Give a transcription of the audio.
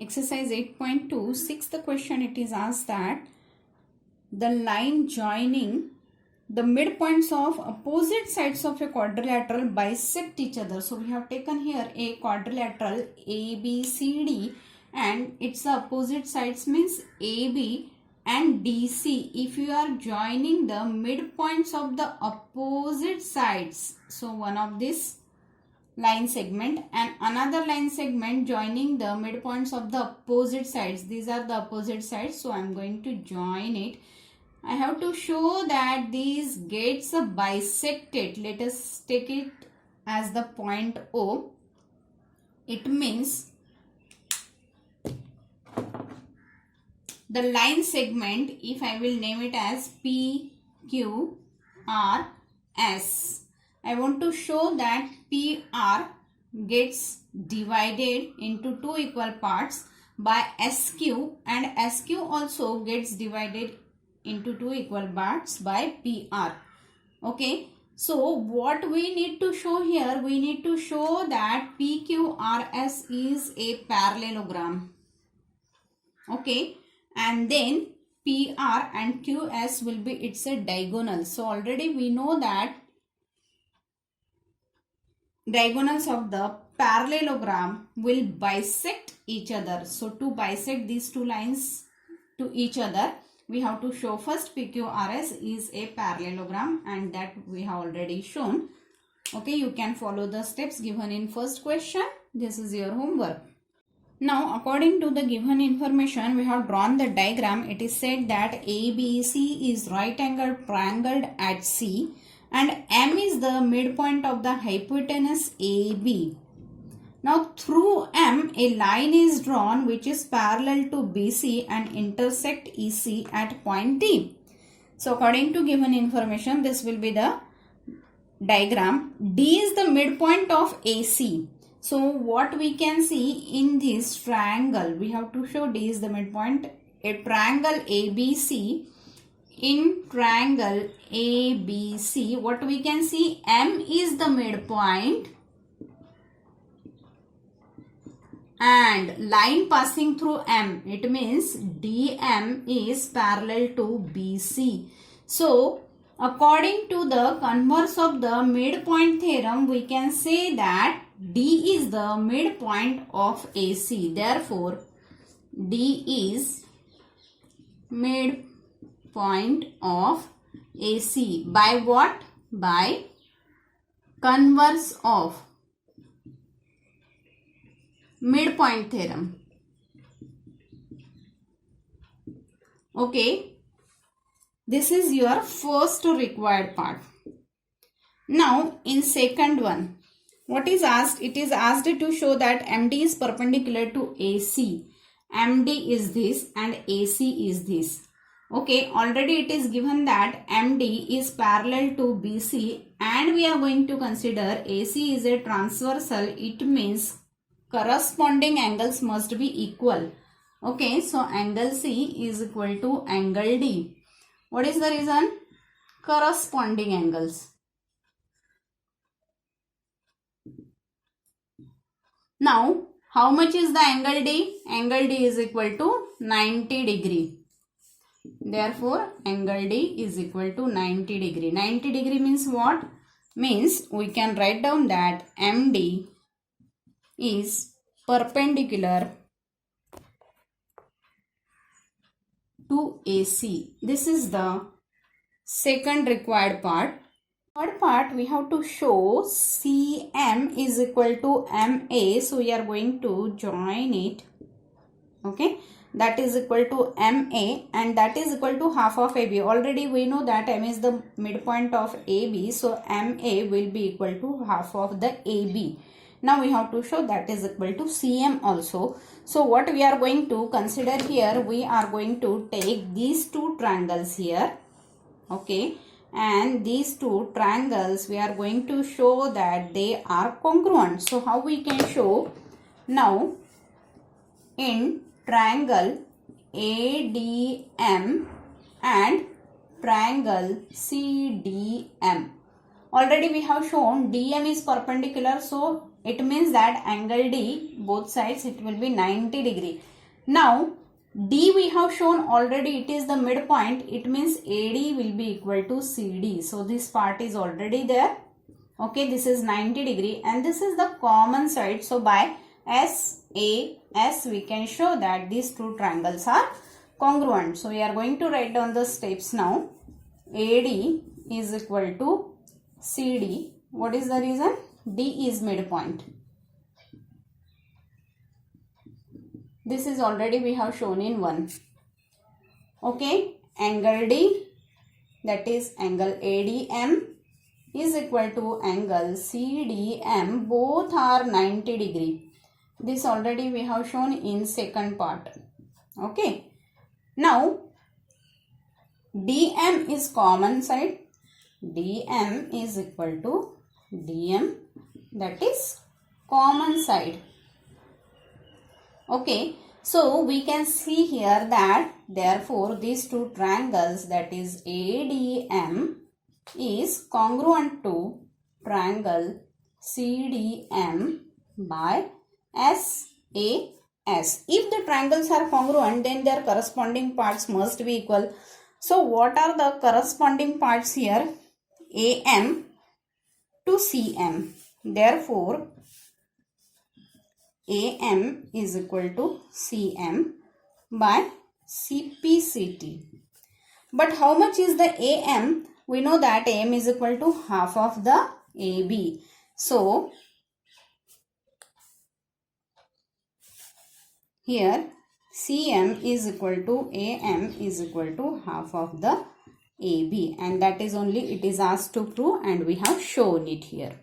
Exercise 8.2, sixth question, it is asked that the line joining the midpoints of opposite sides of a quadrilateral bisect each other. So we have taken here a quadrilateral ABCD and its opposite sides means AB and DC. If you are joining the midpoints of the opposite sides, so one of this line segment and another line segment joining the midpoints of the opposite sides. These are the opposite sides, so I am going to join it. I have to show that these gets bisected. Let us take it as the point O. It means the line segment, if I will name it as P, Q, R, S. I want to show that PR gets divided into two equal parts by SQ and SQ also gets divided into two equal parts by PR. Okay. So what we need to show here, we need to show that PQRS is a parallelogram. Okay. And then PR and QS will be its a diagonal. So already we know that diagonals of the parallelogram will bisect each other. So to bisect these two lines to each other, we have to show first PQRS is a parallelogram, and that we have already shown. Okay, you can follow the steps given in first question. This is your homework. Now, according to the given information, we have drawn the diagram. It is said that ABC is right angle triangle at C and M is the midpoint of the hypotenuse AB. Now, through M, a line is drawn which is parallel to BC and intersect EC at point D. So, according to given information, this will be the diagram. D is the midpoint of AC. So, what we can see in this triangle, we have to show D is the midpoint. A triangle ABC, in triangle ABC, what we can see, M is the midpoint and line passing through M, it means DM is parallel to BC. So, according to the converse of the midpoint theorem, we can say that D is the midpoint of AC. Therefore, D is midpoint of AC. By what? By converse of midpoint theorem. Okay. This is your first required part. Now, in second one, what is asked? It is asked to show that MD is perpendicular to AC. MD is this and AC is this. Okay, already it is given that MD is parallel to BC and we are going to consider AC is a transversal. It means corresponding angles must be equal. Okay, so angle C is equal to angle D. What is the reason? Corresponding angles. Now, how much is the angle D? Angle D is equal to 90 degree. Therefore, angle D is equal to 90 degree. 90 degree means what? Means we can write down that MD is perpendicular to AC. This is the second required part. Third part, we have to show CM is equal to MA. So, we are going to join it. Okay. That is equal to MA and that is equal to half of AB. Already we know that M is the midpoint of AB. So, MA will be equal to half of the AB. Now, we have to show that is equal to CM also. So, what we are going to consider here, we are going to take these two triangles here. Okay. And these two triangles, we are going to show that they are congruent. So, how we can show? Now, in triangle ADM and triangle CDM. Already we have shown DM is perpendicular, so It means that angle D, both sides, it will be 90 degree. Now, D we have shown already, it is the midpoint. It means AD will be equal to CD. So, this part is already there. Okay, this is 90 degree and this is the common side. So, by SAS, we can show that these two triangles are congruent. So, we are going to write down the steps now. AD is equal to CD. What is the reason? D is midpoint. This is already we have shown in 1. Okay, angle D, that is angle ADM, is equal to angle CDM. Both are 90 degree. This already we have shown in second part. Okay. Now, DM is common side. DM is equal to DM, that is common side. Okay, so we can see here that therefore these two triangles, that is ADM, is congruent to triangle CDM by SAS. If the triangles are congruent, then their corresponding parts must be equal. So what are the corresponding parts here? AM to CM. Therefore, AM is equal to CM by CPCT. But how much is the AM? We know that AM is equal to half of the AB. So, here CM is equal to AM is equal to half of the AB, and that is only it is asked to prove, and we have shown it here.